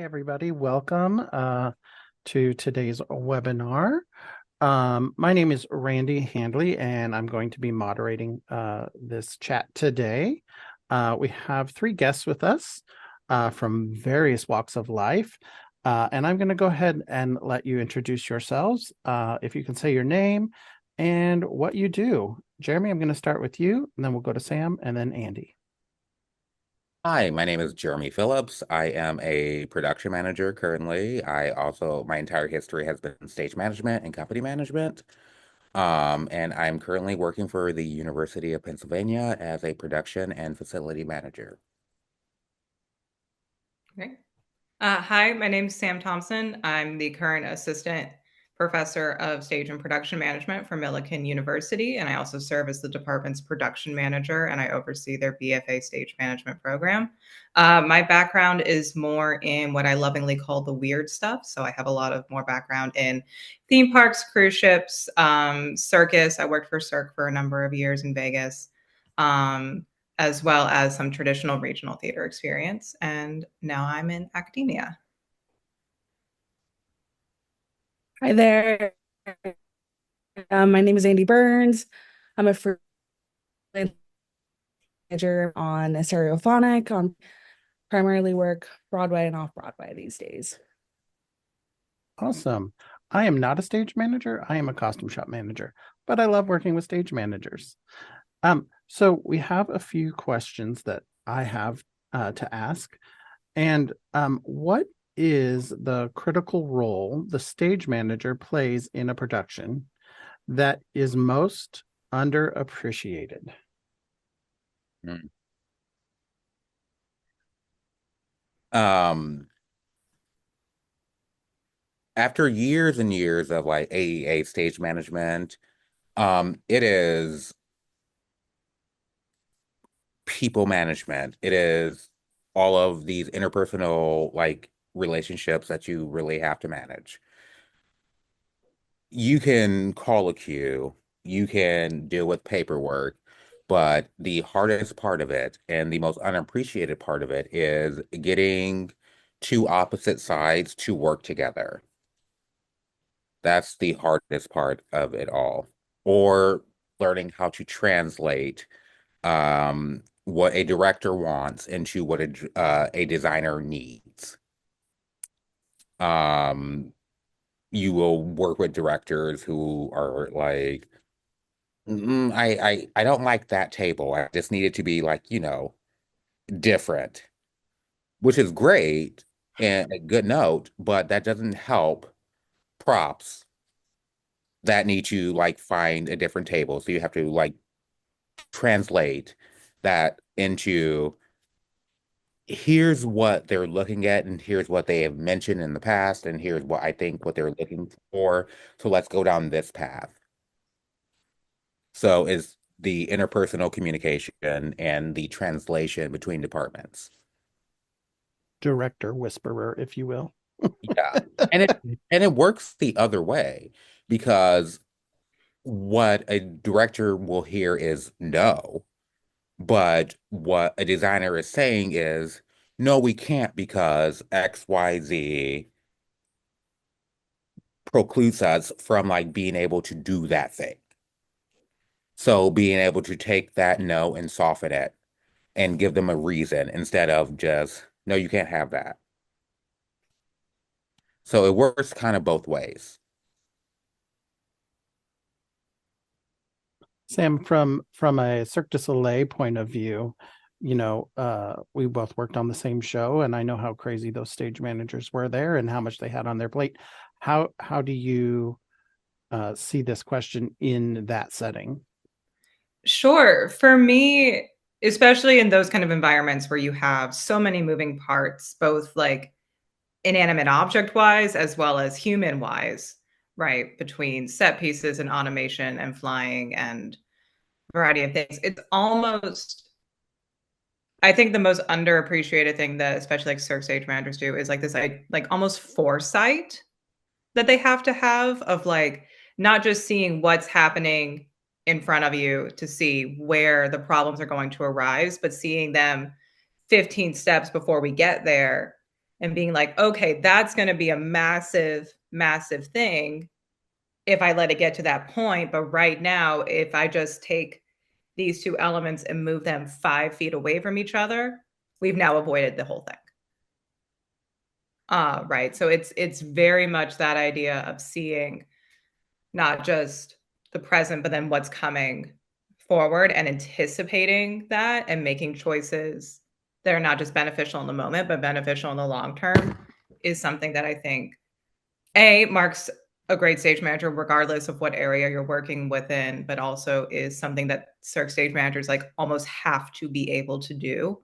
everybody. Welcome to today's webinar. My name is Randy Handley, and I'm going to be moderating this chat today. We have three guests with us from various walks of life, and I'm going to go ahead and let you introduce yourselves. If you can say your name and what you do. Jeremy, I'm going to start with you, and then we'll go to Sam, and then Andie. Hi, my name is Jeremy Phillips. I am a production manager currently. My entire history has been stage management and company management. And I'm currently working for the University of Pennsylvania as a production and facility manager. Okay. Hi, my name is Sam Thompson. I'm the current assistant professor of stage and production management for Millikan University, and I also serve as the department's production manager, and I oversee their BFA stage management program. My background is more in what I lovingly call the weird stuff. So I have a lot of more background in theme parks, cruise ships, circus. I worked for Cirque for a number of years in Vegas. As well as some traditional regional theater experience. And now I'm in academia. Hi there. My name is Andie Burns. I'm a freelance manager on Stereophonic, on primarily work Broadway and off Broadway these days. Awesome. I am not a stage manager. I am a costume shop manager, but I love working with stage managers. So we have a few questions that I have to ask. And what is the critical role the stage manager plays in a production that is most underappreciated? Mm. Um, After years and years of like AEA stage management, it is people management. It is all of these interpersonal like relationships that you really have to manage. You can call a queue, you can deal with paperwork, but the hardest part of it and the most unappreciated part of it is getting two opposite sides to work together. That's the hardest part of it all. Or learning how to translate what a director wants into what a designer needs. Um, you will work with directors who are like, I don't like that table. I just need it to be like, different, which is great and a good note, but that doesn't help props that need to like find a different table. So you have to like translate that into here's what they're looking at and here's what they have mentioned in the past and here's what I think what they're looking for. So let's go down this path. So is the interpersonal communication and the translation between departments. Director whisperer, if you will. Yeah. And it works the other way because what a director will hear is no, but what a designer is saying is no, we can't because XYZ precludes us from like being able to do that thing. So being able to take that no and soften it and give them a reason instead of just, no, you can't have that. So it works kind of both ways. Sam, from a Cirque du Soleil point of view, we both worked on the same show, and I know how crazy those stage managers were there and how much they had on their plate. How do you see this question in that setting? Sure. For me, especially in those kind of environments where you have so many moving parts, both like inanimate object wise as well as human wise, right? Between set pieces and automation and flying and variety of things. It's almost, I think the most underappreciated thing that especially like Cirque stage managers do is like this like almost foresight that they have of like not just seeing what's happening in front of you to see where the problems are going to arise, but seeing them 15 steps before we get there and being like, okay, that's going to be a massive, massive thing if I let it get to that point. But right now, if I just take these two elements and move them 5 feet away from each other, we've now avoided the whole thing. Right. So it's very much that idea of seeing not just the present, but then what's coming forward and anticipating that and making choices that are not just beneficial in the moment, but beneficial in the long term is something that I think marks a great stage manager, regardless of what area you're working within, but also is something that Cirque stage managers like almost have to be able to do.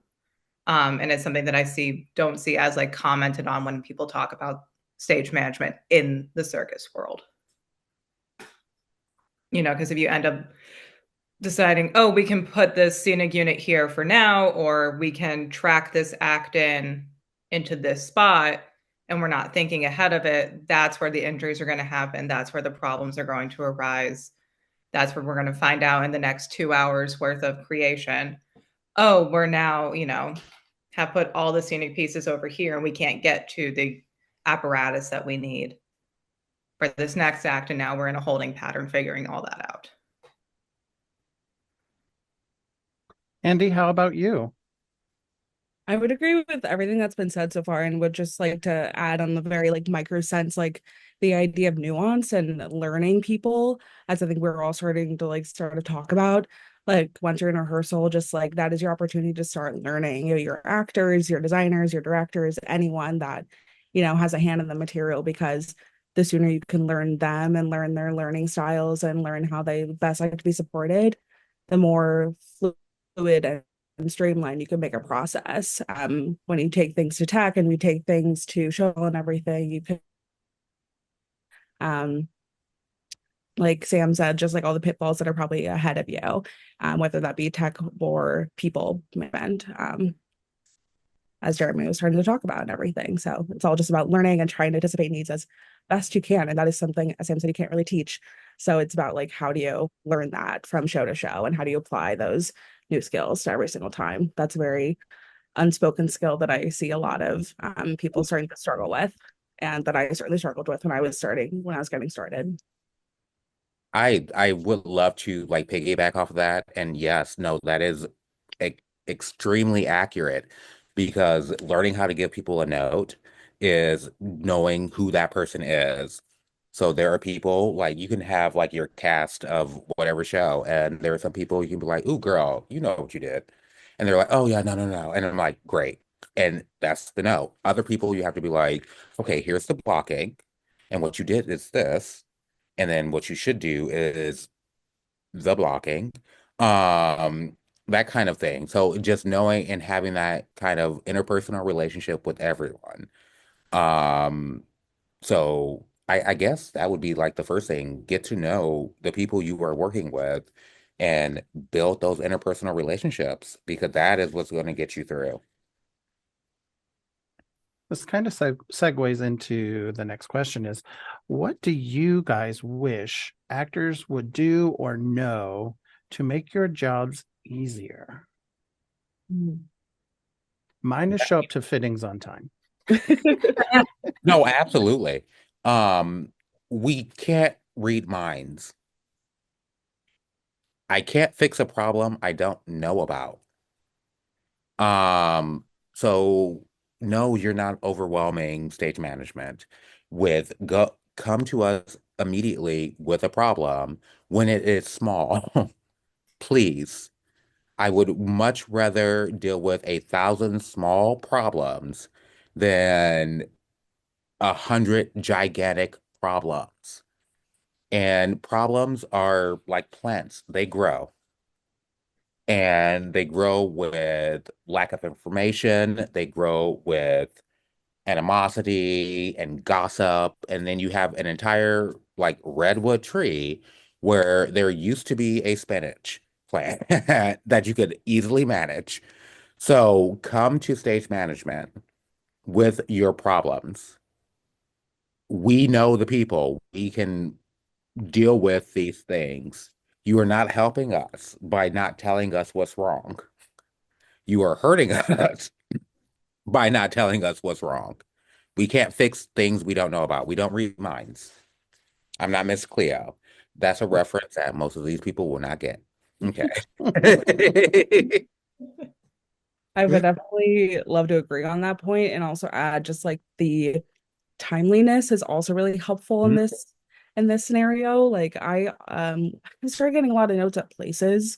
And it's something that I don't see as like commented on when people talk about stage management in the circus world. You know, because if you end up deciding, oh, we can put this scenic unit here for now, or we can track this act into this spot, and we're not thinking ahead of it, that's where the injuries are going to happen. That's where the problems are going to arise. That's where we're going to find out in the next 2 hours worth of creation. Oh, we're now, have put all the scenic pieces over here and we can't get to the apparatus that we need for this next act. And now we're in a holding pattern, figuring all that out. Andie, how about you? I would agree with everything that's been said so far, and would just like to add on the very like micro sense, like the idea of nuance and learning people, as I think we're all starting to like start to talk about. Like once you're in rehearsal, just like that is your opportunity to start learning, your actors, your designers, your directors, anyone that, has a hand in the material, because the sooner you can learn them and learn their learning styles and learn how they best like to be supported, the more fluid and streamlined you can make a process. When you take things to tech and we take things to show and everything, you can, like Sam said, just like all the pitfalls that are probably ahead of you, whether that be tech or people management, as Jeremy was starting to talk about and everything. So it's all just about learning and trying to anticipate needs as best you can. And that is something, as Sam said, you can't really teach. So it's about like, how do you learn that from show to show, and how do you apply those new skills to every single time? That's a very unspoken skill that I see a lot of people starting to struggle with, and that I certainly struggled with when I was getting started. I would love to like piggyback off of that. And yes, no, that is e extremely accurate, because learning how to give people a note is knowing who that person is. So there are people like you can have like your cast of whatever show, and there are some people you can be like, "Ooh, girl, you know what you did," and they're like, "Oh yeah, no, no, no," and I'm like, "Great," and that's the note. Other people you have to be like, "Okay, here's the blocking, and what you did is this." And then what you should do is the blocking, um, that kind of thing. So just knowing and having that kind of interpersonal relationship with everyone. Um, so I guess that would be like the first thing, get to know the people you are working with and build those interpersonal relationships, because that is what's going to get you through. This kind of segues into the next question is, what do you guys wish actors would do or know to make your jobs easier? Mine is show up to fittings on time. No, absolutely. We can't read minds. I can't fix a problem I don't know about. So no, you're not overwhelming stage management with go come to us immediately with a problem when it is small. Please. I would much rather deal with 1,000 small problems than 100 gigantic problems. And problems are like plants, they grow. And they grow with lack of information, they grow with animosity and gossip, and then you have an entire like redwood tree where there used to be a spinach plant that you could easily manage. So come to stage management with your problems. We know the people. We can deal with these things. You are not helping us by not telling us what's wrong. You are hurting us. by not telling us what's wrong. We can't fix things we don't know about. We don't read minds. I'm not Miss Cleo. That's a reference that most of these people will not get. Okay. I would definitely love to agree on that point and also add just like the timeliness is also really helpful in this scenario. Like I started getting a lot of notes at places.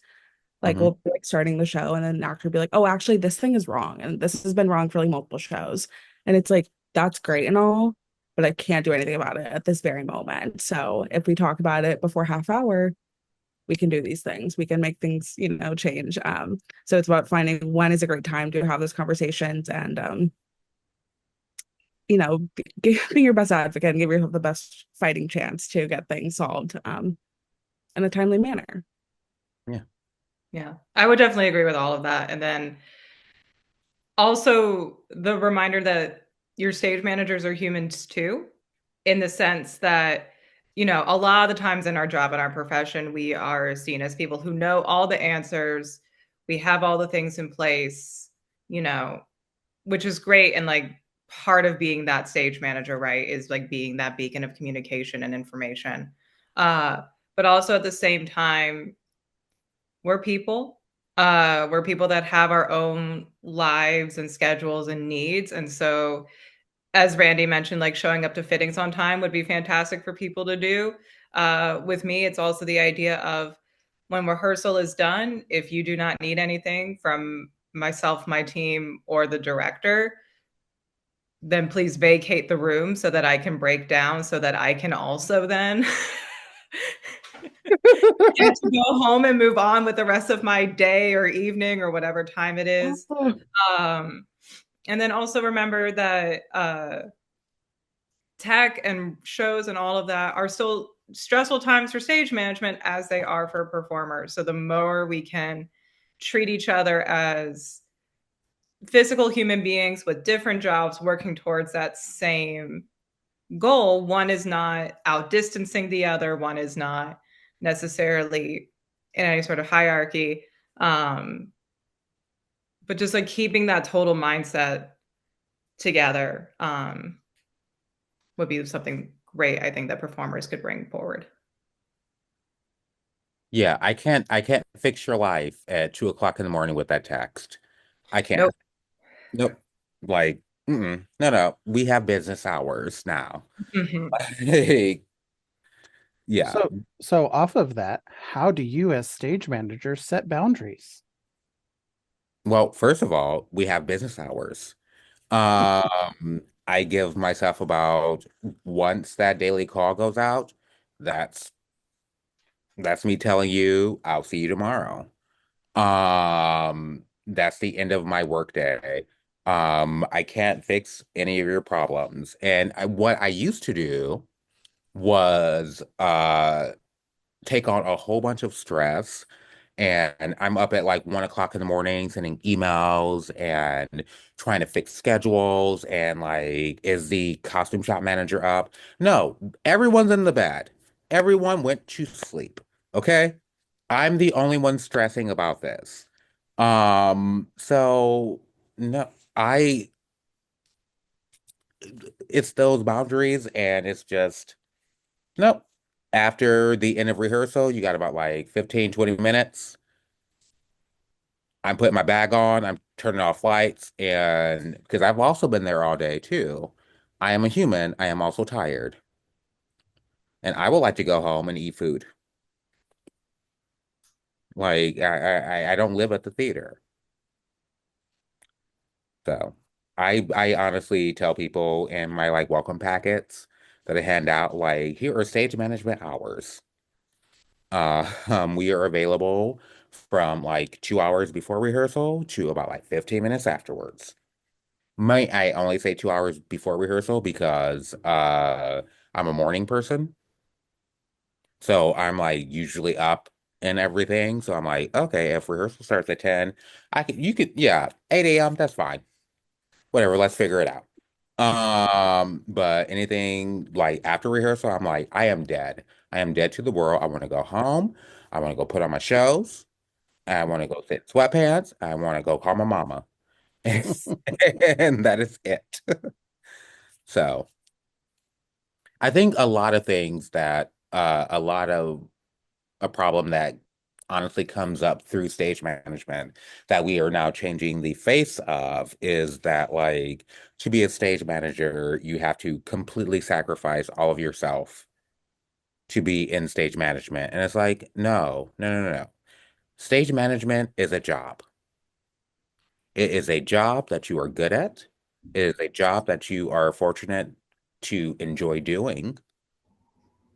Like Mhm. we'll be like starting the show and then an actor will be like, oh, actually this thing is wrong and this has been wrong for like multiple shows. And it's like that's great and all, but I can't do anything about it at this very moment. So if we talk about it before half hour, we can do these things. We can make things, change. So it's about finding when is a great time to have those conversations and be your best advocate and give yourself the best fighting chance to get things solved in a timely manner. Yeah. Yeah, I would definitely agree with all of that. And then also the reminder that your stage managers are humans too, in the sense that, a lot of the times in our job, in our profession, we are seen as people who know all the answers. We have all the things in place, you know, which is great. And like part of being that stage manager, right, is like being that beacon of communication and information. Uh, but also at the same time, we're people. We're people that have our own lives and schedules and needs. And so, as Randy mentioned, like showing up to fittings on time would be fantastic for people to do. With me, it's also the idea of when rehearsal is done, if you do not need anything from myself, my team, or the director, then please vacate the room so that I can break down so that I can also then get to go home and move on with the rest of my day or evening or whatever time it is. Um, and then also remember that tech and shows and all of that are still stressful times for stage management as they are for performers. So the more we can treat each other as physical human beings with different jobs working towards that same goal, one is not outdistancing the other, one is not necessarily in any sort of hierarchy. Um, but just like keeping that total mindset together would be something great, I think, that performers could bring forward. Yeah, I can't fix your life at 2 o'clock in the morning with that text. I Nope. can't. Nope. Like, no, no. We have business hours now. Mm-hmm. Yeah. So off of that, how do you as stage managers set boundaries? Well, first of all, we have business hours. I give myself about once that daily call goes out, that's that's me telling you I'll see you tomorrow. That's the end of my workday. I can't fix any of your problems. And what I used to do was take on a whole bunch of stress. And I'm up at like 1 o'clock in the morning sending emails and trying to fix schedules and like, is the costume shop manager up? No, everyone's in the bed. Everyone went to sleep. Okay. I'm the only one stressing about this. So no, it's those boundaries and it's just, nope. After the end of rehearsal, you got about like 15, 20 minutes. I'm putting my bag on, I'm turning off lights, and because I've also been there all day too. I am a human, I am also tired. And I would like to go home and eat food. Like I don't live at the theater. So I honestly tell people in my like welcome packets that I hand out, like, here are stage management hours. We are available from like 2 hours before rehearsal to about like 15 minutes afterwards. Might I only say 2 hours before rehearsal because I'm a morning person. So I'm like usually up and everything. So I'm like, okay, if rehearsal starts at 10, you could, yeah, 8 a.m., that's fine. Whatever, let's figure it out. But anything like after rehearsal, I'm like, I am dead. I am dead to the world. I want to go home. I want to go put on my shows. I want to go sit in sweatpants. I want to go call my mama. And that is it. So I think a lot of things that a lot of a problem that honestly comes up through stage management that we are now changing the face of is that, like, to be a stage manager, you have to completely sacrifice all of yourself to be in stage management. And it's like, no, no, no, no, no. Stage management is a job. It is a job that you are good at. It is a job that you are fortunate to enjoy doing.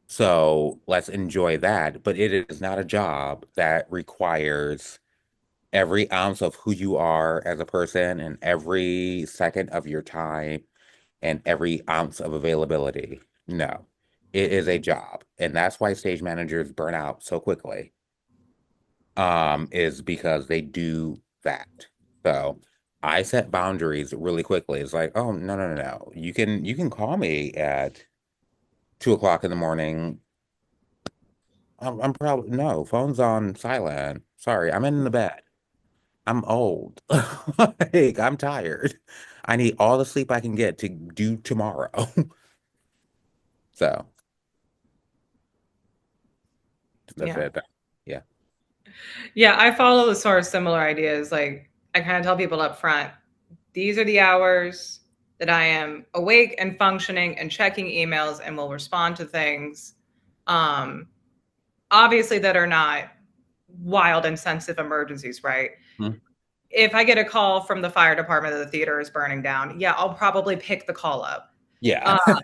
So let's enjoy that. But it is not a job that requires every ounce of who you are as a person and every second of your time and every ounce of availability. No, it is a job. And that's why stage managers burn out so quickly, is because they do that. So I set boundaries really quickly. It's like, oh, no, no, no, no. You can call me at 2 o'clock in the morning. I'm probably no, phone's on silent. Sorry, I'm in the bed. I'm old. Like, I'm tired. I need all the sleep I can get to do tomorrow. So that's Yeah. it. Yeah. Yeah, I follow the sort of similar ideas. Like I kind of tell people up front, these are the hours that I am awake and functioning and checking emails and will respond to things. Um, Obviously that are not wild and sensitive emergencies, right? Hmm. If I get a call from the fire department that the theater is burning down, yeah, I'll probably pick the call up. Yeah. Uh,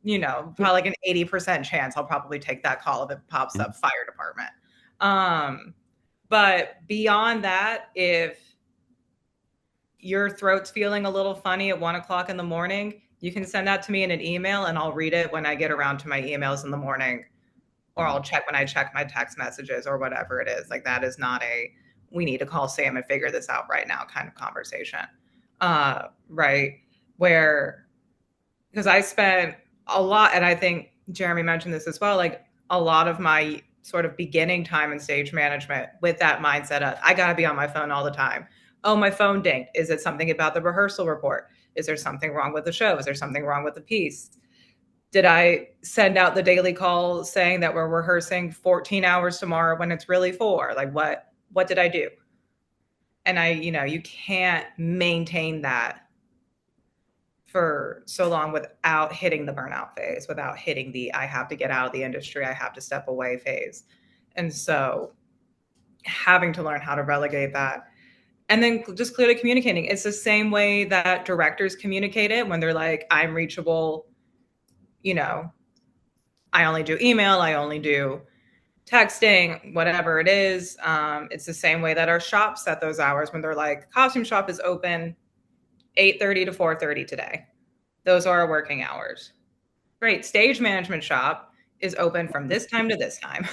Probably like an 80% chance I'll probably take that call if it pops up fire department. But beyond that, if your throat's feeling a little funny at 1 o'clock in the morning, you can send that to me in an email and I'll read it when I get around to my emails in the morning, or I'll check when I check my text messages or whatever it is. Like that is not a, we need to call Sam and figure this out right now kind of conversation. Right. Where, because I spent a lot, and I think Jeremy mentioned this as well, like a lot of my sort of beginning time in stage management with that mindset of, I got to be on my phone all the time. Oh, my phone dinged. Is it something about the rehearsal report? Is there something wrong with the show? Is there something wrong with the piece? Did I send out the daily call saying that we're rehearsing 14 hours tomorrow when it's really 4? Like what did I do? And you can't maintain that for so long without hitting the burnout phase, without hitting the I have to get out of the industry, I have to step away phase. And so having to learn how to relegate that. And then just clearly communicating. It's the same way that directors communicate it when they're like, I'm reachable, I only do email, I only do texting, whatever it is. It's the same way that our shops set those hours when they're like, costume shop is open 8:30 to 4:30 today. Those are our working hours. Great. Stage management shop is open from this time to this time.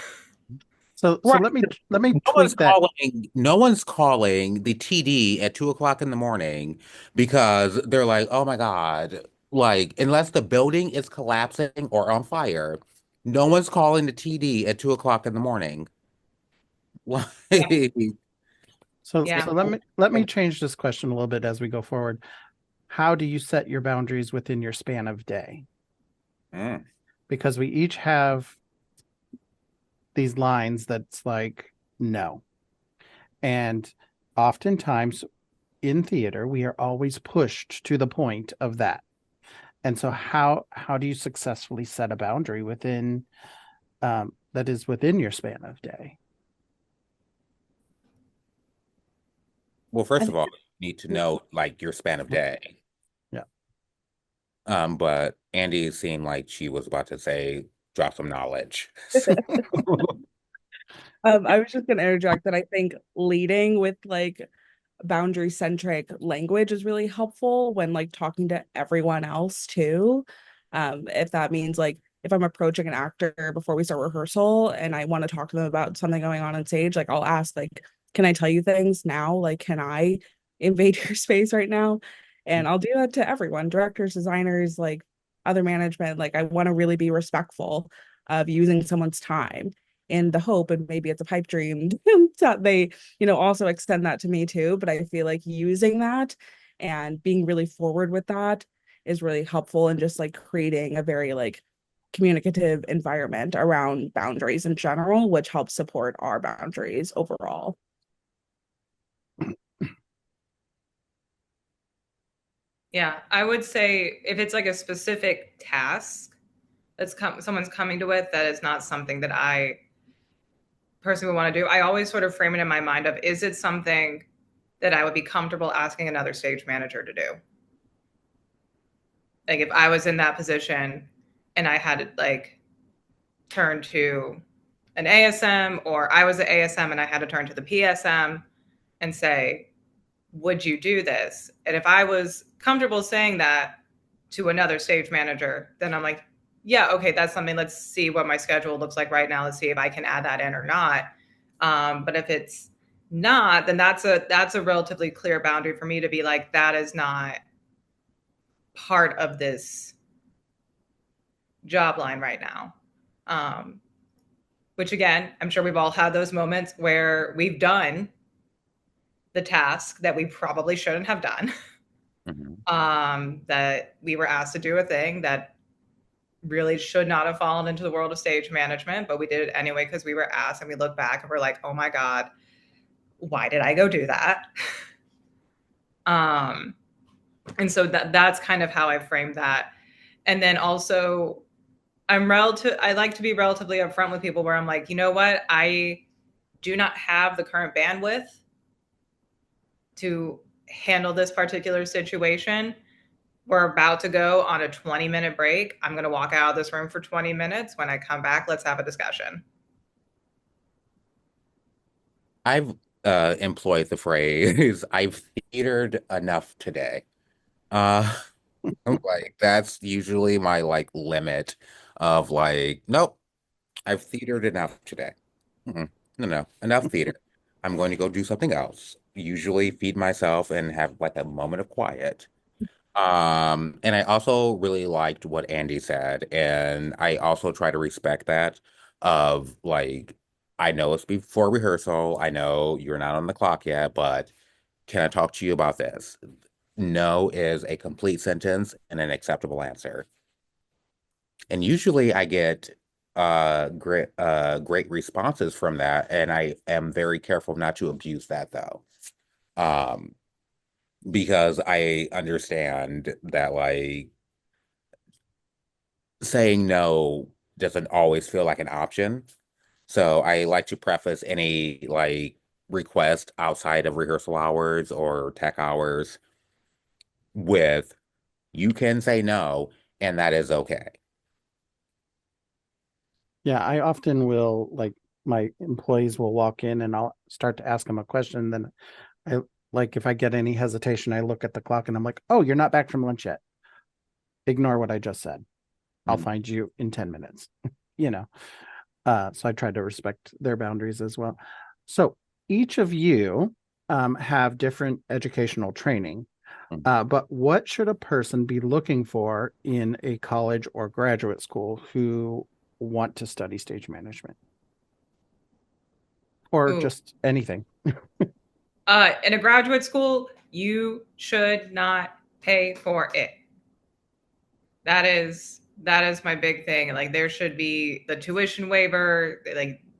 So Right. let me No one's tweak that. calling the TD at 2 o'clock in the morning because they're like, oh my God, like, unless the building is collapsing or on fire, no one's calling the TD at 2 o'clock in the morning. Like, So Yeah. so let me change this question a little bit as we go forward. How do you set your boundaries within your span of day? mm, Because we each have these lines that's like no. And oftentimes in theater, we are always pushed to the point of that. And so how do you successfully set a boundary within that is within your span of day? well, I first of think all, you need to know like your span of day. Yeah. But Andie seemed like she was about to say drop some knowledge. I was just gonna interject that I think leading with like boundary centric language is really helpful when like talking to everyone else too. If that means like if I'm approaching an actor before we start rehearsal and I want to talk to them about something going on stage, like I'll ask like, can I tell you things now? Like, can I invade your space right now? And I'll do that to everyone, directors, designers, like other management. Like I want to really be respectful of using someone's time. in the hope, and maybe it's a pipe dream, that they, also extend that to me too. But I feel like using that and being really forward with that is really helpful in just like creating a very like communicative environment around boundaries in general, which helps support our boundaries overall. Yeah, I would say if it's like a specific task someone's coming to with that is not something that I personally want to do, I always sort of frame it in my mind of, is it something that I would be comfortable asking another stage manager to do? Like if I was in that position and I had to like turn to an ASM, or I was an ASM and I had to turn to the PSM and say, would you do this? And if I was comfortable saying that to another stage manager, then I'm like, yeah, okay, that's something. Let's see what my schedule looks like right now. Let's see if I can add that in or not. But if it's not, then that's a relatively clear boundary for me to be like, that is not part of this job line right now. Which again, I'm sure we've all had those moments where we've done the task that we probably shouldn't have done. That we were asked to do a thing that really should not have fallen into the world of stage management, but we did it anyway because we were asked, and we look back and we're like, oh my God, why did I go do that? And so that's kind of how I framed that. And then also I like to be relatively upfront with people where I'm like, you know what? I do not have the current bandwidth to handle this particular situation. We're about to go on a 20-minute break. I'm going to walk out of this room for 20 minutes. When I come back, let's have a discussion. I've employed the phrase, I've theatered enough today. Uh, like that's usually my like limit of like, nope, I've theatered enough today. No, enough theater. I'm going to go do something else. Usually feed myself and have like a moment of quiet. And I also really liked what Andie said, and I also try to respect that of like, I know it's before rehearsal, I know you're not on the clock yet, but can I talk to you about this? No is a complete sentence and an acceptable answer. And usually I get great responses from that, and I am very careful not to abuse that though. Um, because I understand that like saying no doesn't always feel like an option. So I like to preface any like request outside of rehearsal hours or tech hours with you can say no, and that is okay. Yeah, I often will, like, my employees will walk in and I'll start to ask them a question. Then I like, if I get any hesitation, I look at the clock and I'm like, oh, you're not back from lunch yet. Ignore what I just said. I'll find you in 10 minutes, you know. So I try to respect their boundaries as well. So each of you have different educational training, but what should a person be looking for in a college or graduate school who want to study stage management? Or Ooh. just anything? In a graduate school, you should not pay for it. That is my big thing. Like there should be the tuition waiver.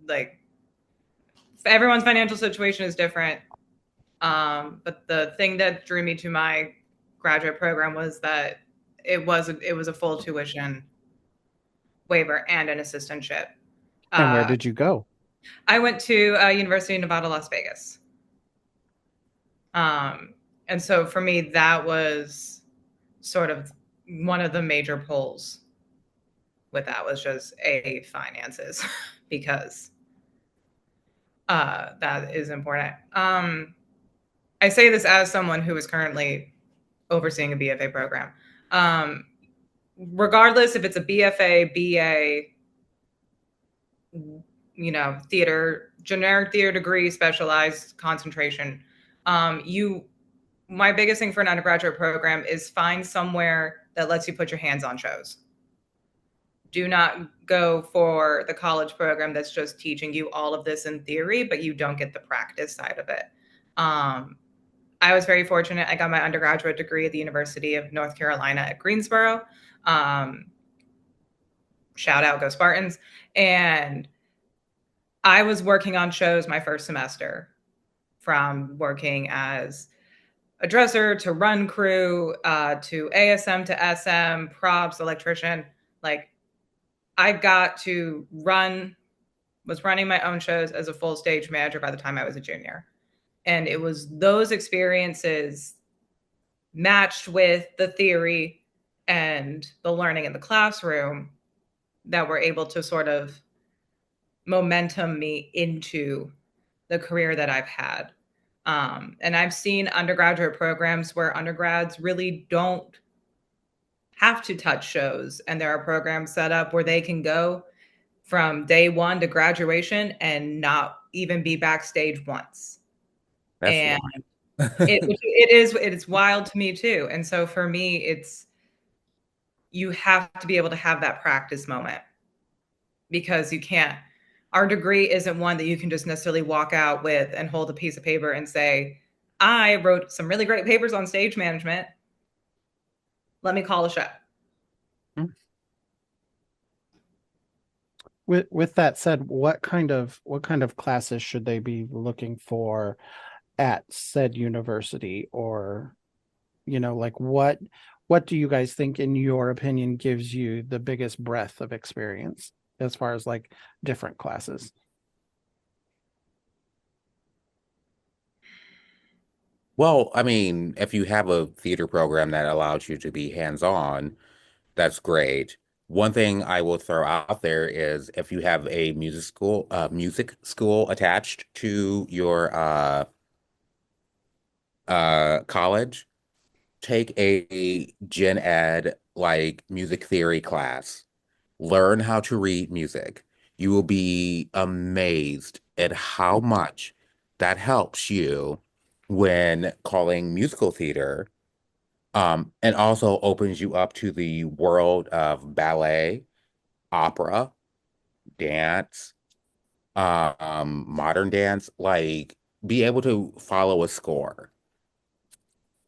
Like everyone's financial situation is different. But the thing that drew me to my graduate program was that it was a full tuition waiver and an assistantship. And where did you go? I went to University of Nevada, Las Vegas. And so for me, that was sort of one of the major pulls with that was just finances because that is important. I say this as someone who is currently overseeing a BFA program. Regardless if it's a BFA, BA, generic theater degree, specialized concentration, my biggest thing for an undergraduate program is find somewhere that lets you put your hands on shows. Do not go for the college program that's just teaching you all of this in theory, but you don't get the practice side of it. I was very fortunate. I got my undergraduate degree at the University of North Carolina at Greensboro. Shout out, go Spartans. And I was working on shows my first semester, from working as a dresser to run crew to ASM to SM, props, electrician. Like, I got to was running my own shows as a full stage manager by the time I was a junior. And it was those experiences matched with the theory and the learning in the classroom that were able to sort of momentum me into the career that I've had. And I've seen undergraduate programs where undergrads really don't have to touch shows. And there are programs set up where they can go from day one to graduation and not even be backstage once. That's And wild. it is wild to me too. And so for me, you have to be able to have that practice moment, because our degree isn't one that you can just necessarily walk out with and hold a piece of paper and say, I wrote some really great papers on stage management. Let me call a show. With that said, what kind of classes should they be looking for at said university? Or, like, what do you guys think, in your opinion, gives you the biggest breadth of experience as far as like different classes? Well, I mean, if you have a theater program that allows you to be hands-on, that's great. One thing I will throw out there is if you have a music school attached to your college, take a gen ed like music theory class. Learn how to read music. You will be amazed at how much that helps you when calling musical theater. And also opens you up to the world of ballet, opera, dance, modern dance, like be able to follow a score.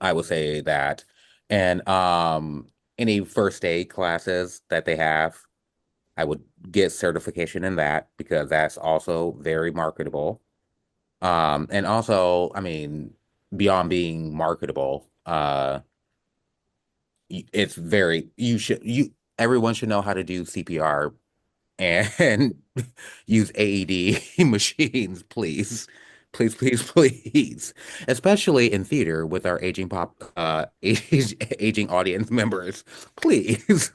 I would say that. And any first aid classes that they have, I would get certification in that because that's also very marketable. And also, I mean, beyond being marketable, it's very everyone should know how to do CPR and use AED machines, please. Please, please, please. Especially in theater with our aging audience members. Please.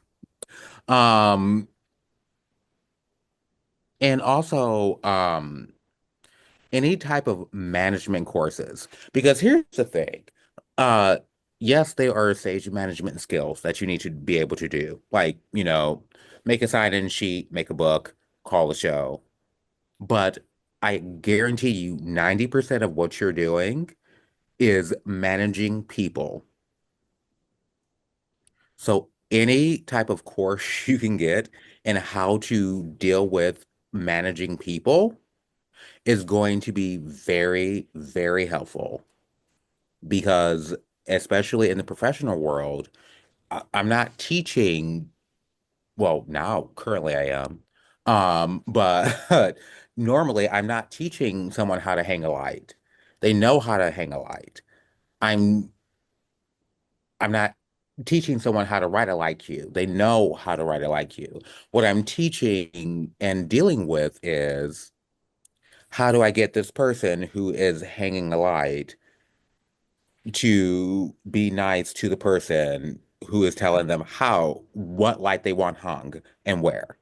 Um, and also any type of management courses. Because here's the thing. Uh, yes, there are stage management skills that you need to be able to do. Like, make a sign-in sheet, make a book, call a show. But I guarantee you 90% of what you're doing is managing people. So any type of course you can get in how to deal with managing people is going to be very, very helpful because especially in the professional world, I'm not teaching, well, now currently I am. But normally I'm not teaching someone how to hang a light. They know how to hang a light. I'm I'm not teaching someone how to write a like you. They know how to write a like you. What I'm teaching and dealing with is how do I get this person who is hanging a light to be nice to the person who is telling them what light they want hung and where.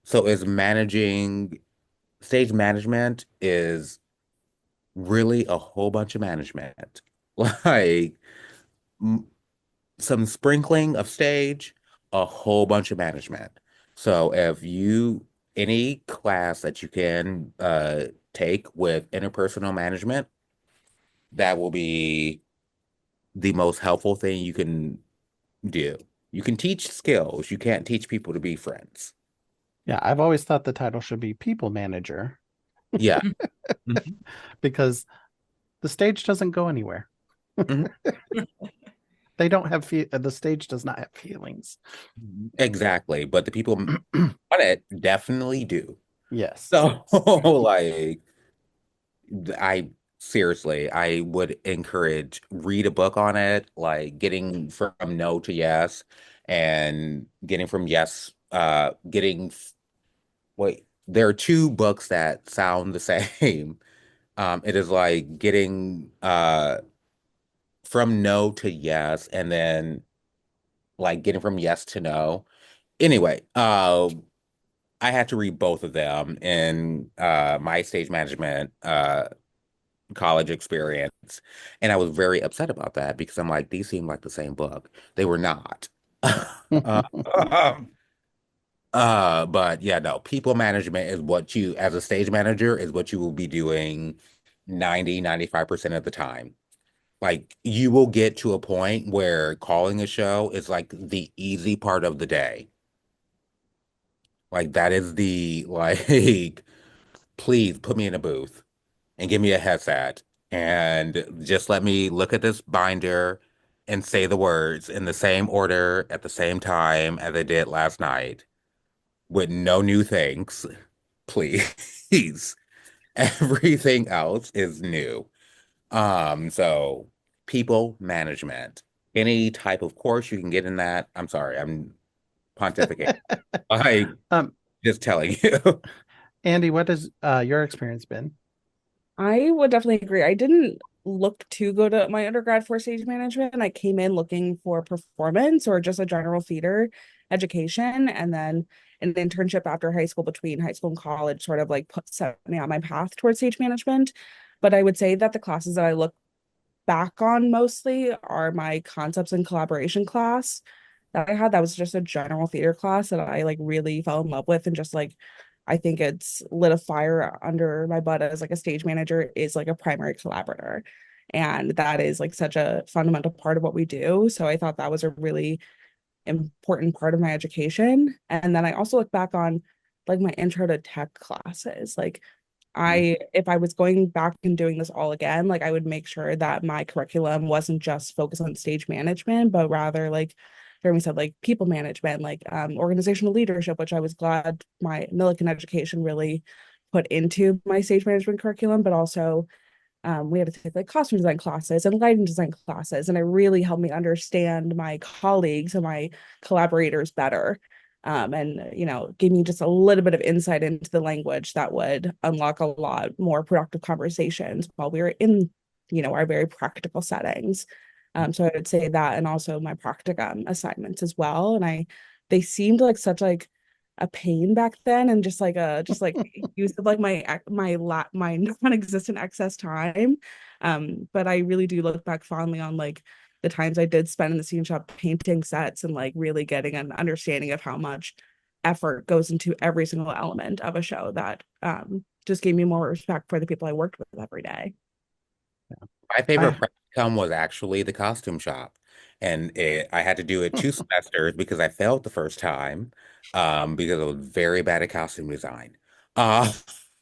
So is managing stage management is really a whole bunch of management. Like m some sprinkling of stage, a whole bunch of management. So any class that you can take with interpersonal management, that will be the most helpful thing you can do. You can teach skills. You can't teach people to be friends. Yeah, I've always thought the title should be people manager Yeah. Mhm. because the stage doesn't go anywhere. Mhm. They don't have the stage does not have feelings. Exactly. But the people on it definitely do. Yes. So, like, I seriously, I would encourage read a book on it, like getting from no to yes and getting from yes, wait, there are two books that sound the same. It is like getting from no to yes and then like getting from yes to no. Anyway, I had to read both of them in my stage management college experience. And I was very upset about that because I'm like, these seem like the same book. They were not. Um, but yeah, no, people management is what you, as a stage manager, is what you will be doing 95% of the time. Like you will get to a point where calling a show is like the easy part of the day. Like that is the like, please put me in a booth and give me a headset and just let me look at this binder and say the words in the same order at the same time as I did last night with no new things, please. Everything else is new. So people management, any type of course you can get in that. I'm sorry, I'm pontificating. I um, just telling you. Andie, what has your experience been? I would definitely agree. I didn't look to go to my undergrad for stage management. I came in looking for performance or just a general theater education. And then an internship after high school, between high school and college, sort of like set me on my path towards stage management. But I would say that the classes that I look back on mostly are my concepts and collaboration class that I had. That was just a general theater class that I like really fell in love with, and just like I think it's lit a fire under my butt as like a stage manager is like a primary collaborator. And that is like such a fundamental part of what we do. So I thought that was a really important part of my education. And then I also look back on like my intro to tech classes. Like if I was going back and doing this all again, like I would make sure that my curriculum wasn't just focused on stage management, but rather like Jeremy said, like people management, like organizational leadership, which I was glad my Millikan education really put into my stage management curriculum, but also we had to take like costume design classes and lighting design classes, and it really helped me understand my colleagues and my collaborators better. And gave me just a little bit of insight into the language that would unlock a lot more productive conversations while we were in, our very practical settings. So I would say that, and also my practicum assignments as well. And they seemed like such like a pain back then, and just like use of like my non-existent excess time. But I really do look back fondly on like the times I did spend in the scene shop painting sets and like really getting an understanding of how much effort goes into every single element of a show. That just gave me more respect for the people I worked with every day. My favorite I practicum was actually the costume shop. I had to do it 2 semesters because I failed the first time, because I was very bad at costume design. Uh,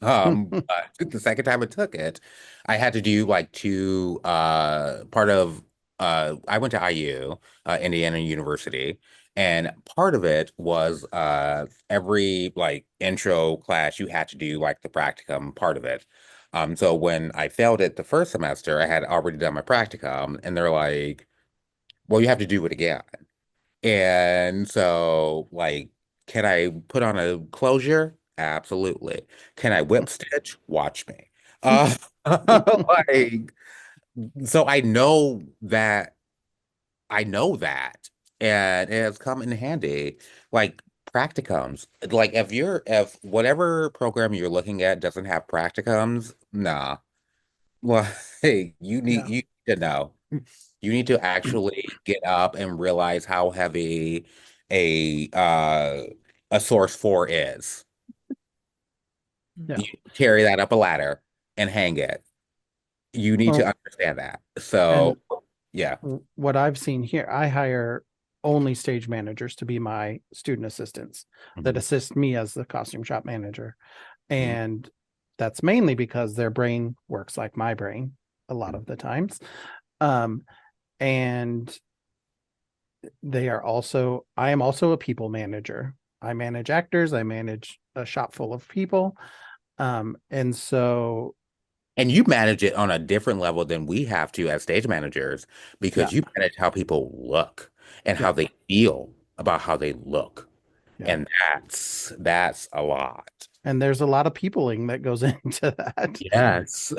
but the second time I took it, I had to do like I went to IU, Indiana University, and part of it was every like intro class you had to do like the practicum part of it. So when I failed it the first semester, I had already done my practicum, and they're like, well, you have to do it again. And so, like, can I put on a closure? Absolutely. Can I whip stitch? Watch me. Uh, like, so I know that, and it has come in handy. Like practicums, like if whatever program you're looking at doesn't have practicums, nah. Well, hey, yeah. you need to know. You need to actually get up and realize how heavy a uh a source four is. Yeah. You carry that up a ladder and hang it. You need to Well, understand that. and So, yeah. what I've seen here, I hire only stage managers to be my student assistants that assist me as the costume shop manager. And that's mainly because their brain works like my brain a lot of the times. And I am also a people manager. I manage actors, I manage a shop full of people. And so And you manage it on a different level than we have to as stage managers yeah, because you manage how people look and yeah, how they feel about how they look. yeah. And that's a lot. And there's a lot of peopling that goes into that. Yes.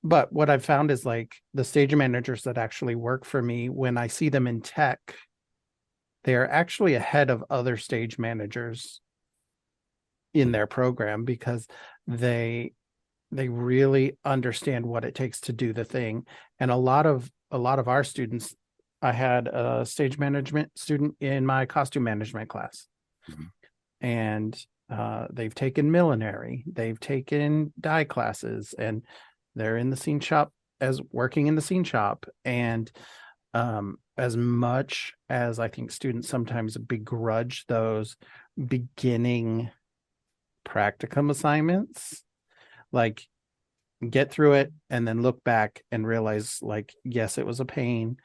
But what I've found is like the stage managers that actually work for me, when I see them in tech, they are actually ahead of other stage managers in their program because they really understand what it takes to do the thing. And a lot of our students, I had a stage management student in my costume management class, and they've taken millinery, they've taken dye classes, and they're in the scene shop as working in the scene shop. And as much as I think students sometimes begrudge those beginning practicum assignments, like get through it and then look back and realize, like, yes, it was a pain,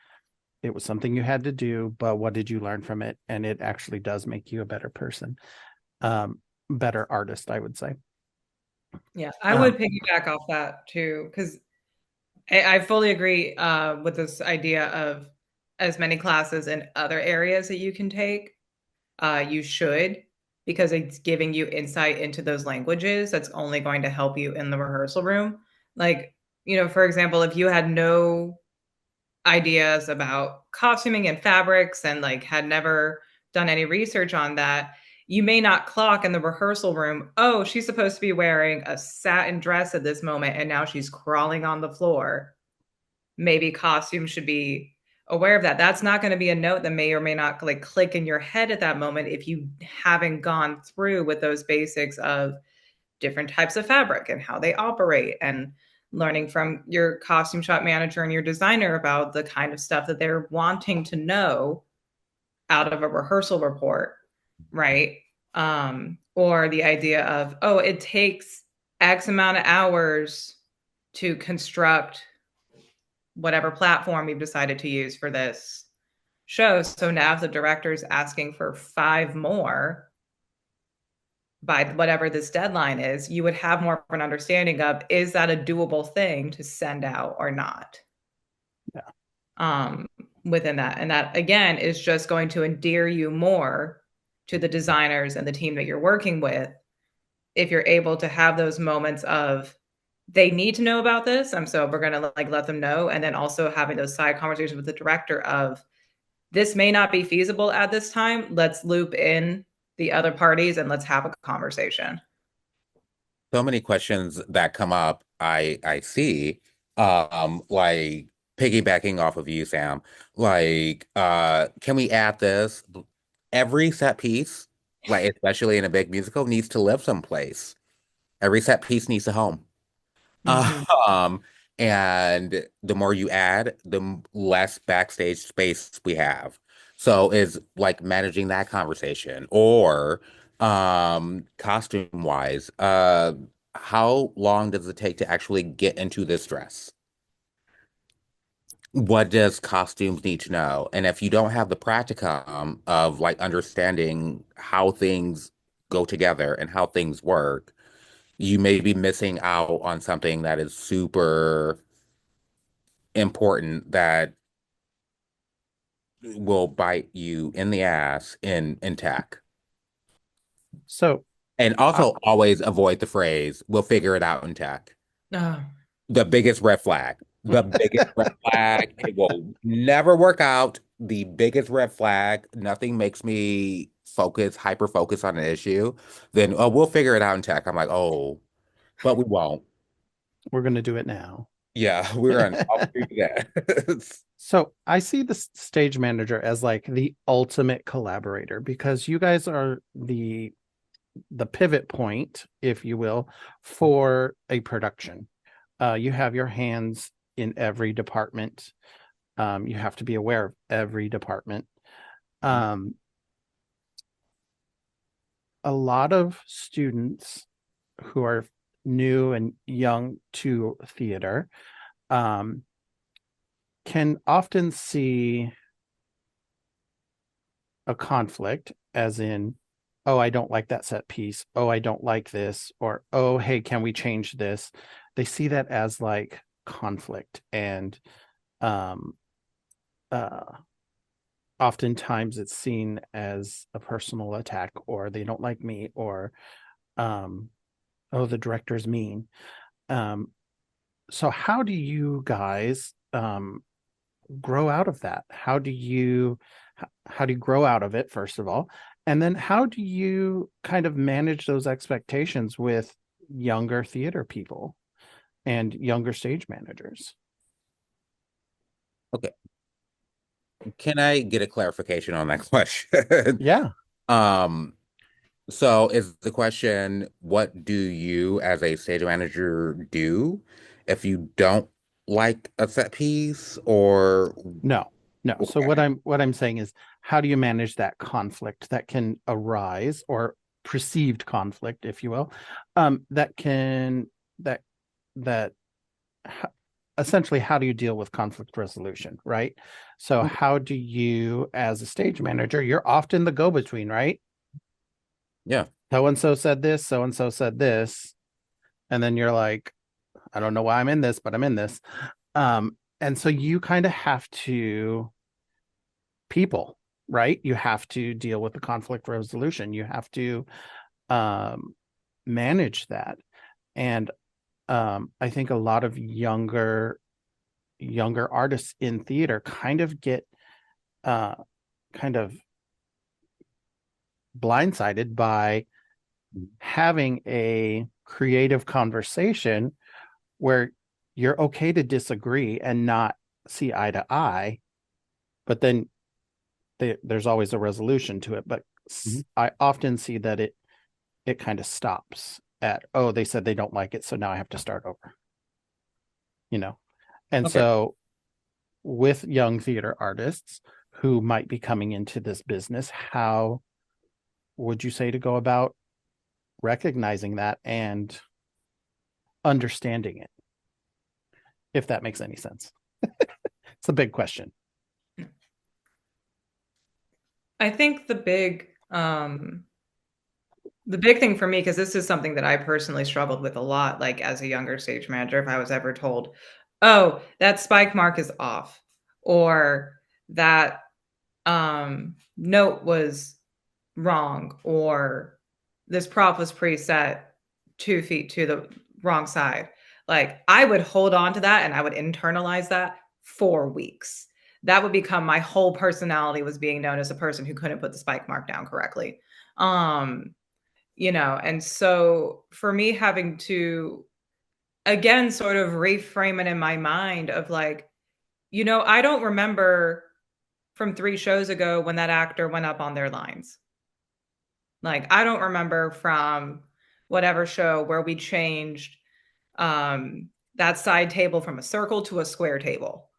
it was something you had to do, but what did you learn from it? And it actually does make you a better person, better artist, I would say. Yeah, I would piggyback off that too, because I fully agree with this idea of as many classes in other areas that you can take. You should, because it's giving you insight into those languages. That's only going to help you in the rehearsal room. Like, for example, if you had no ideas about costuming and fabrics and like had never done any research on that, you may not clock in the rehearsal room, oh, she's supposed to be wearing a satin dress at this moment and now she's crawling on the floor. Maybe costume should be aware of that. That's not going to be a note that may or may not like click in your head at that moment if you haven't gone through with those basics of different types of fabric and how they operate, and learning from your costume shop manager and your designer about the kind of stuff that they're wanting to know out of a rehearsal report, right? Or the idea of, oh, it takes X amount of hours to construct whatever platform you've decided to use for this show. So now if the director's asking for 5 more by whatever this deadline is, you would have more of an understanding of, is that a doable thing to send out or not? Yeah. Within that. And that, again, is just going to endear you more to the designers and the team that you're working with if you're able to have those moments of, they need to know about this, and so we're going to like let them know. And then also having those side conversations with the director of, this may not be feasible at this time. Let's loop in the other parties and let's have a conversation. So many questions that come up, I see, like piggybacking off of you, Sam, like, can we add this? Every set piece, like especially in a big musical, needs to live someplace. Every set piece needs a home. Mhm. Um, and the more you add, the less backstage space we have. So is like managing that conversation or costume wise, how long does it take to actually get into this dress? What does costumes need to know? And if you don't have the practicum of like understanding how things go together and how things work, you may be missing out on something that is super important that will bite you in the ass in tech. So And also always avoid the phrase, we'll figure it out in tech. Oh. The biggest red flag. The biggest red flag. It will never work out. The biggest red flag. Nothing makes me hyper focus on an issue. Then, oh, we'll figure it out in tech. I'm like, oh, but we won't. we're going to do it now. Yeah, we're on all three of that. So I see the stage manager as like the ultimate collaborator, because you guys are the pivot point, if you will, for a production. You have your hands in every department. You have to be aware of every department. Um, a lot of students who are new and young to theater can often see a conflict, as in, oh, I don't like that set piece. Oh, I don't like this. Or, oh, hey, can we change this? They see that as like conflict. And um, uh, oftentimes it's seen as a personal attack, or they don't like me, or, oh, the director's mean. So how do you guys grow out of that? How do you grow out of it, first of all? And then how do you kind of manage those expectations with younger theater people and younger stage managers? Okay. Can I get a clarification on that question? Yeah. Um, so is the question, what do you as a stage manager do if you don't like a set piece or No. No. So okay. what I'm saying is, how do you manage that conflict that can arise, or perceived conflict, if you will, that can that that essentially, how do you deal with conflict resolution, right? So how do you, as a stage manager, you're often the go-between, right? Yeah. So and so said this, so and so said this, and then you're like, I don't know why I'm in this, but I'm in this. And so you kind of have to people, right? You have to deal with the conflict resolution. You have to um manage that. And I think a lot of younger artists in theater kind of get uh kind of blindsided by having a creative conversation where you're okay to disagree and not see eye to eye, but then there's always a resolution to it. But Mhm. I often see that it kind of stops at, oh, they said they don't like it, so now I have to start over, you know. And Okay. so with young theater artists who might be coming into this business, how would you say to go about recognizing that and understanding it, if that makes any sense? It's a big question. I think the big thing for me, because this is something that I personally struggled with a lot, like as a younger stage manager, if I was ever told, oh, that spike mark is off, or that note was wrong, or this prop was preset 2 feet to the wrong side. Like, I would hold on to that and I would internalize that for weeks. That would become my whole personality, was being known as a person who couldn't put the spike mark down correctly. Um, and so for me, having to again sort of reframe it in my mind of like, I don't remember from 3 shows ago when that actor went up on their lines. Like, I don't remember from whatever show where we changed that side table from a circle to a square table,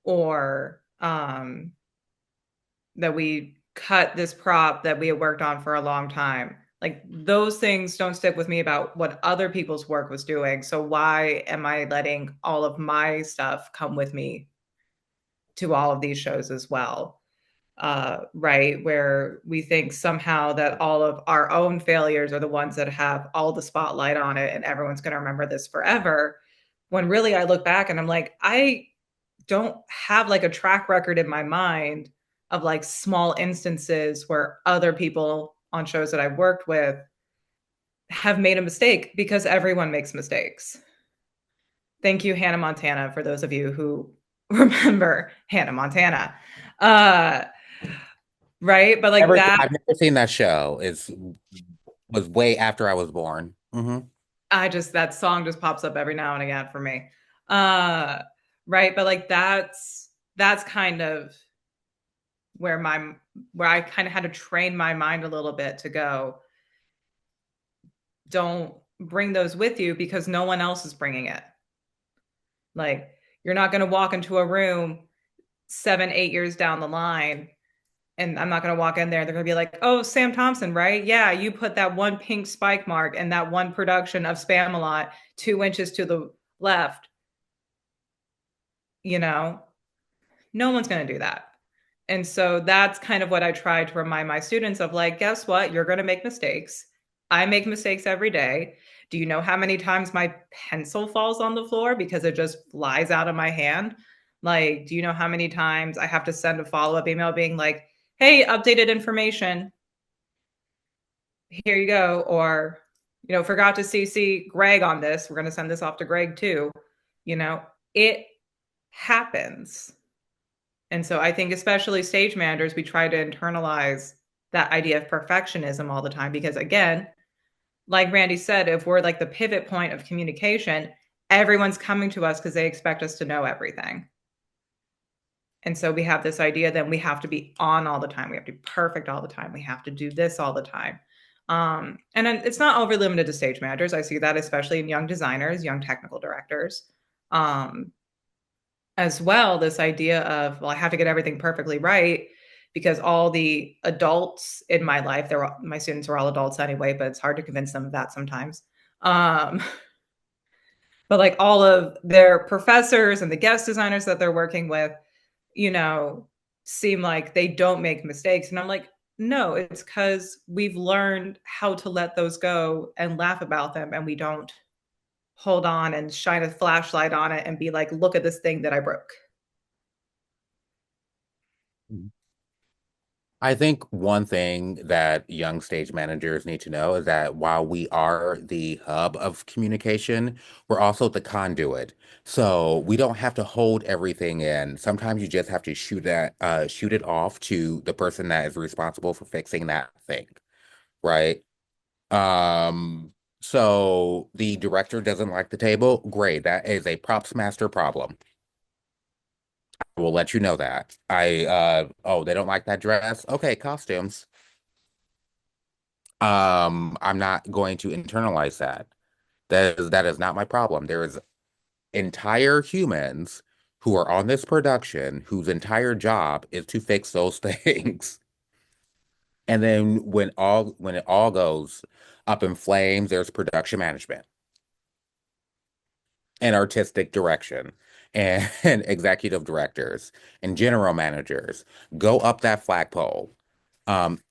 or that we cut this prop that we had worked on for a long time. Like, those things don't stick with me about what other people's work was doing. So why am I letting all of my stuff come with me to all of these shows as well? Right? Where we think somehow that all of our own failures are the ones that have all the spotlight on it and everyone's going to remember this forever. When really I look back and I'm like, I don't have like a track record in my mind of like small instances where other people on shows that I've worked with have made a mistake, because everyone makes mistakes. Thank you, Hannah Montana, for those of you who remember Hannah Montana. Uh, right? But like that, I've never seen that show. Was way after I was born. that song just pops up every now and again for me. Uh, right? But like that's kind of where I kind of had to train my mind a little bit to go, don't bring those with you because no one else is bringing it. Like, you're not going to walk into a room 7, 8 years down the line And I'm not going to walk in there. They're going to be like, oh, Sam Thompson, right? Yeah, you put that one pink spike mark in that one production of Spamalot 2 inches to the left. You know, no one's going to do that. And so that's kind of what I try to remind my students of, like, guess what? You're going to make mistakes. I make mistakes every day. Do you know how many times my pencil falls on the floor because it just flies out of my hand? Like, do you know how many times I have to send a follow-up email being like, hey, updated information, here you go. Or, forgot to CC Greg on this. We're going to send this off to Greg too. It happens. And so I think especially stage managers, we try to internalize that idea of perfectionism all the time because, again, like Randy said, if we're like the pivot point of communication, everyone's coming to us because they expect us to know everything. And so we have this idea that we have to be on all the time. We have to be perfect all the time. We have to do this all the time. And it's not overly limited to stage managers. I see that especially in young designers, young technical directors. As well, this idea of, well, I have to get everything perfectly right because all the adults in my life, my students were all adults anyway, but it's hard to convince them of that sometimes. But like all of their professors and the guest designers that they're working with, seem like they don't make mistakes. And I'm like, no, it's because we've learned how to let those go and laugh about them. And we don't hold on and shine a flashlight on it and be like, look at this thing that I broke. I think one thing that young stage managers need to know is that while we are the hub of communication, we're also the conduit. So we don't have to hold everything in. Sometimes you just have to shoot it off to the person that is responsible for fixing that thing, right? So the director doesn't like the table. Great, that is a props master problem. We'll let you know that. Oh, they don't like that dress. Okay, costumes. I'm not going to internalize that. That is not my problem. There is entire humans who are on this production whose entire job is to fix those things. And then when it all goes up in flames, there's production management and artistic direction and, and executive directors and general managers go up that flagpole.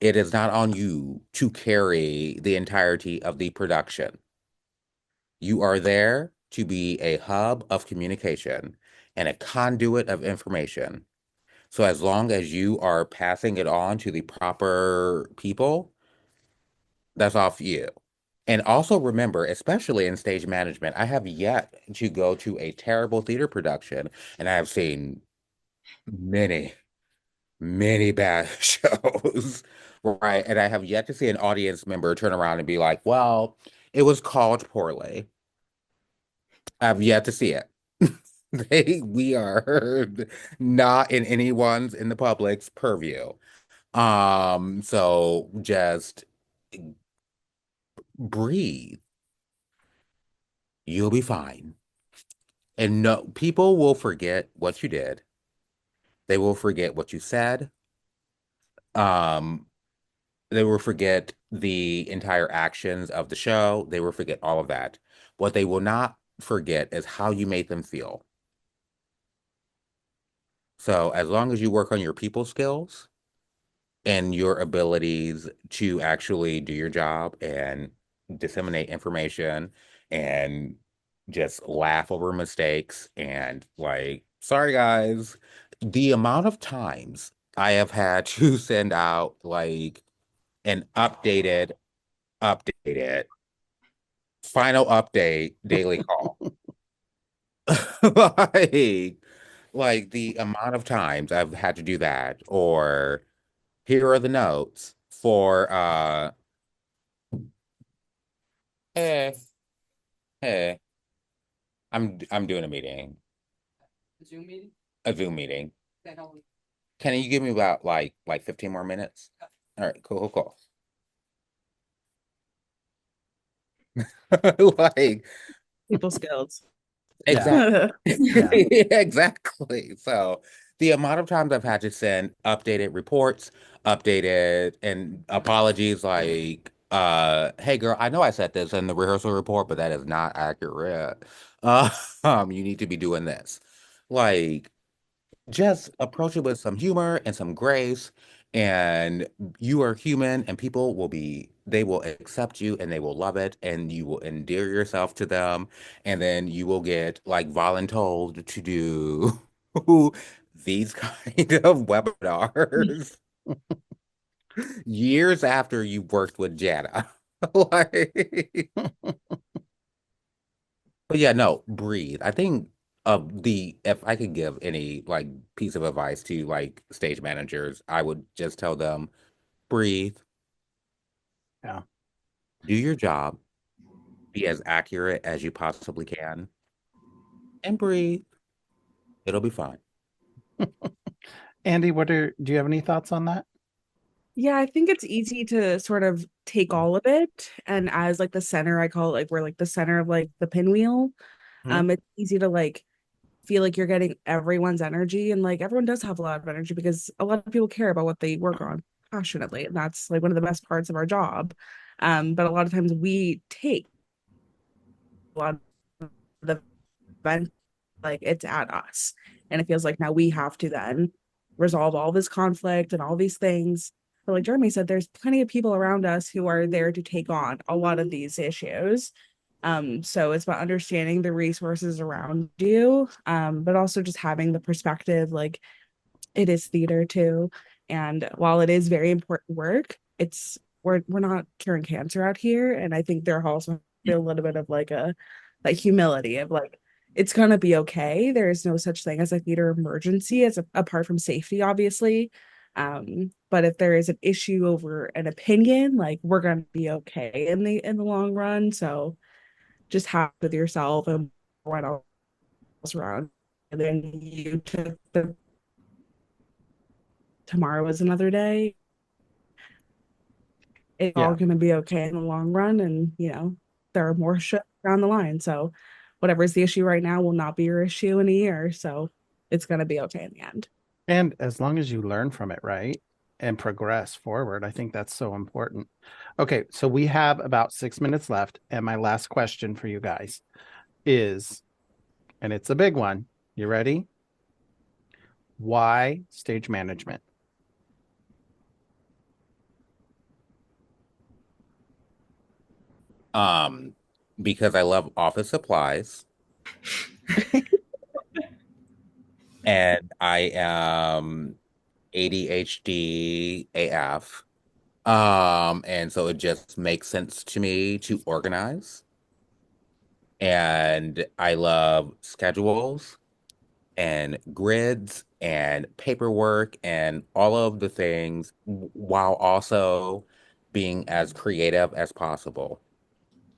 It is not on you to carry the entirety of the production. You are there to be a hub of communication and a conduit of information. So as long as you are passing it on to the proper people, that's off you. And also remember, especially in stage management, I have yet to go to a terrible theater production, and I have seen many, many bad shows, right? And I have yet to see an audience member turn around and be like, well, it was called poorly. I've yet to see it. We are not in anyone's in the public's purview. So just breathe. You'll be fine. And no, people will forget what you did. They will forget what you said. Um, they will forget the entire actions of the show. They will forget all of that. What they will not forget is how you made them feel. So as long as you work on your people skills and your abilities to actually do your job and disseminate information and just laugh over mistakes and like, sorry guys, the amount of times I have had to send out like an updated final update daily call. Like, like the amount of times I've had to do that, or here are the notes for hey, hey, I'm doing a meeting. A Zoom meeting. Can you give me about like 15 more minutes? All right, cool. Like People skills. exactly. Yeah. Exactly. So the amount of times I've had to send updated reports, updated and apologies like hey girl, I know I said this in the rehearsal report, but that is not accurate. Uh, you need to be doing this. Like just approach it with some humor and some grace, and you are human, and people will be they will accept you and they will love it, and you will endear yourself to them, and then you will get like voluntold to do these kind of webinars years after you worked with Jana. Like, but yeah, no, breathe. I think the if I could give any like piece of advice to like stage managers, I would just tell them breathe, Yeah. do your job, be as accurate as you possibly can, and breathe. It'll be fine. Andie, do you have any thoughts on that? Yeah, I think it's easy to sort of take all of it, and as like the center, I call it like we're like the center of like the pinwheel. Mhm. It's easy to like feel like you're getting everyone's energy, and like everyone does have a lot of energy because a lot of people care about what they work on passionately, and that's like one of the best parts of our job. But a lot of times we take a lot of the event like it's at us, and it feels like now we have to then resolve all this conflict and all these things. But like Jeremy said, there's plenty of people around us who are there to take on a lot of these issues. So it's about understanding the resources around you, but also just having the perspective like it is theater too. And while it is very important work, it's we're not curing cancer out here. And I think there also be a little bit of like a like humility of like it's gonna be okay. There is no such thing as a theater emergency as apart from safety, obviously. But if there is an issue over an opinion, like we're gonna be okay in the long run. So just have with yourself and what else around. And then you took the tomorrow is another day. It's all Yeah. going to be okay in the long run. And, there are more shit down the line. So, whatever is the issue right now will not be your issue in a year. So, it's going to be okay in the end. And as long as you learn from it, right? And progress forward, I think that's so important. Okay, so we have about 6 minutes left. And my last question for you guys is, and it's a big one. You ready? Why stage management? Um, because I love office supplies and I am ADHD AF. And so it just makes sense to me to organize. And I love schedules and grids and paperwork and all of the things while also being as creative as possible.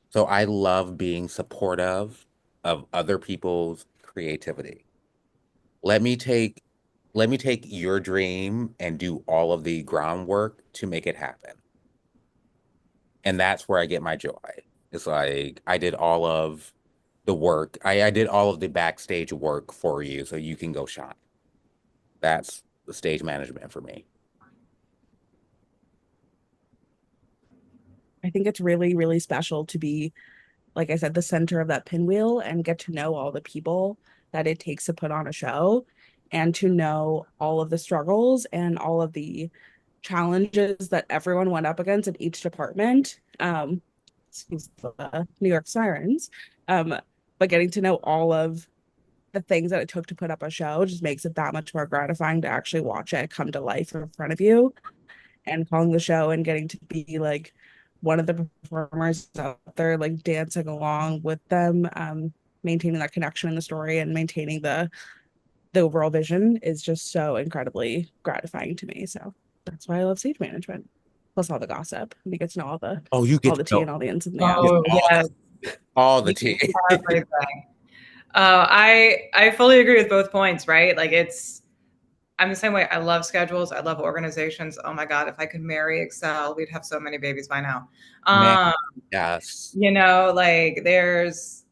So I love being supportive of other people's creativity. Let me take let me take your dream and do all of the groundwork to make it happen. And that's where I get my joy. It's like I did all of the work. I did all of the backstage work for you so you can go shine. That's the stage management for me. I think it's really, really special to be, like I said, the center of that pinwheel and get to know all the people that it takes to put on a show and to know all of the struggles and all of the challenges that everyone went up against in each department. Excuse the New York Sirens. Um, but getting to know all of the things that it took to put up a show just makes it that much more gratifying to actually watch it come to life in front of you and calling the show and getting to be like one of the performers out there, like dancing along with them, maintaining that connection in the story and maintaining the overall vision is just so incredibly gratifying to me. So that's why I love stage management. Plus all the gossip. You get to know Oh, you all get the to tea and know all the ins and the outs. Oh, yes. all the You tea. everything. I fully agree with both points, right? Like I'm the same way. I love schedules. I love organizations. Oh my God, if I could marry Excel, we'd have so many babies by now. Man, Um, yes. like there's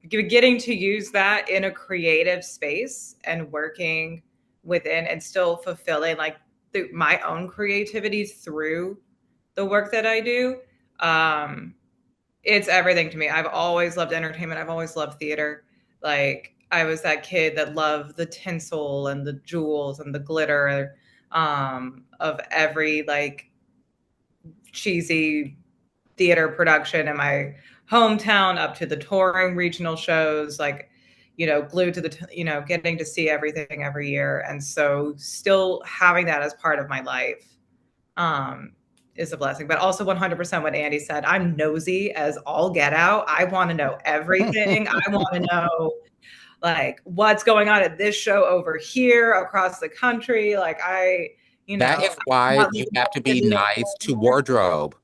getting to use that in a creative space and working within and still fulfilling like my own creativity through the work that I do. It's everything to me. I've always loved entertainment. I've always loved theater. Like, I was that kid that loved the tinsel and the jewels and the glitter of every like cheesy theater production in my hometown, up to the touring regional shows, like, glued to the, getting to see everything every year. And so still having that as part of my life is a blessing. But also 100% what Andie said, I'm nosy as all get out. I want to know everything. I want to know like what's going on at this show over here across the country. Like That is why you have to be nice to wardrobe.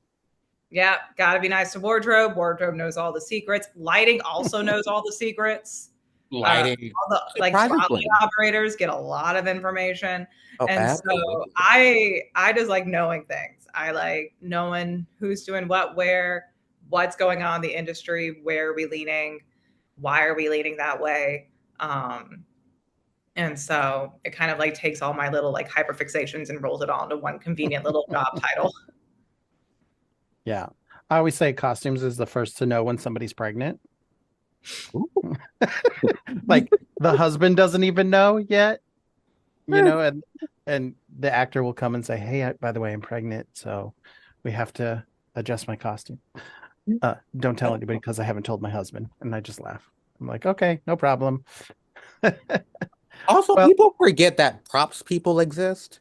Yeah, gotta be nice to wardrobe. Wardrobe knows all the secrets. Lighting also knows all the secrets. Lighting, all the like spotlight operators get a lot of information. Oh, and absolutely. so I just like knowing things. I like knowing who's doing what, where, what's going on in the industry, where are we leaning, why are we leaning that way. And so it kind of like takes all my little like hyperfixations and rolls it all into one convenient little job title. Yeah. I always say costumes is the first to know when somebody's pregnant. Like the husband doesn't even know yet, and the actor will come and say, hey, by the way, I'm pregnant, so we have to adjust my costume. Don't tell anybody because I haven't told my husband. And I just laugh. I'm like, okay, no problem. Also, people forget that props people exist.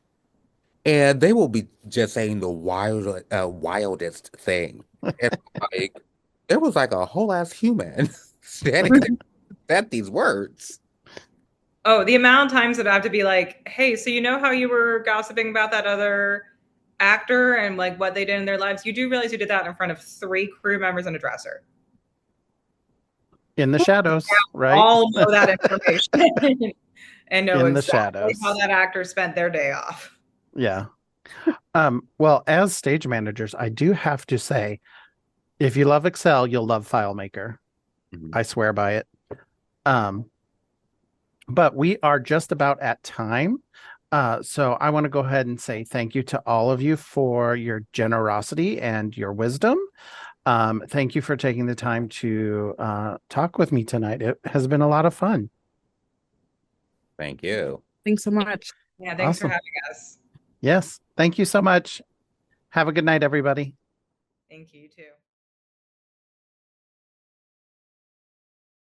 And they will be just saying the wildest thing. And like, there was like a whole ass human standing there said these words. Oh, the amount of times that I have to be like, hey, so you know how you were gossiping about that other actor and like what they did in their lives? You do realize you did that in front of 3 crew members and a dresser. In the shadows, right? All know that information and know in exactly the shadows how that actor spent their day off. Yeah. Well, as stage managers, I do have to say, if you love Excel, you'll love FileMaker. I swear by it. But we are just about at time. So I want to go ahead and say thank you to all of you for your generosity and your wisdom. Thank you for taking the time to talk with me tonight. It has been a lot of fun. Thank you. Thanks so much. Yeah, thanks for having us. Yes, thank you so much. Have a good night, everybody. Thank you, too.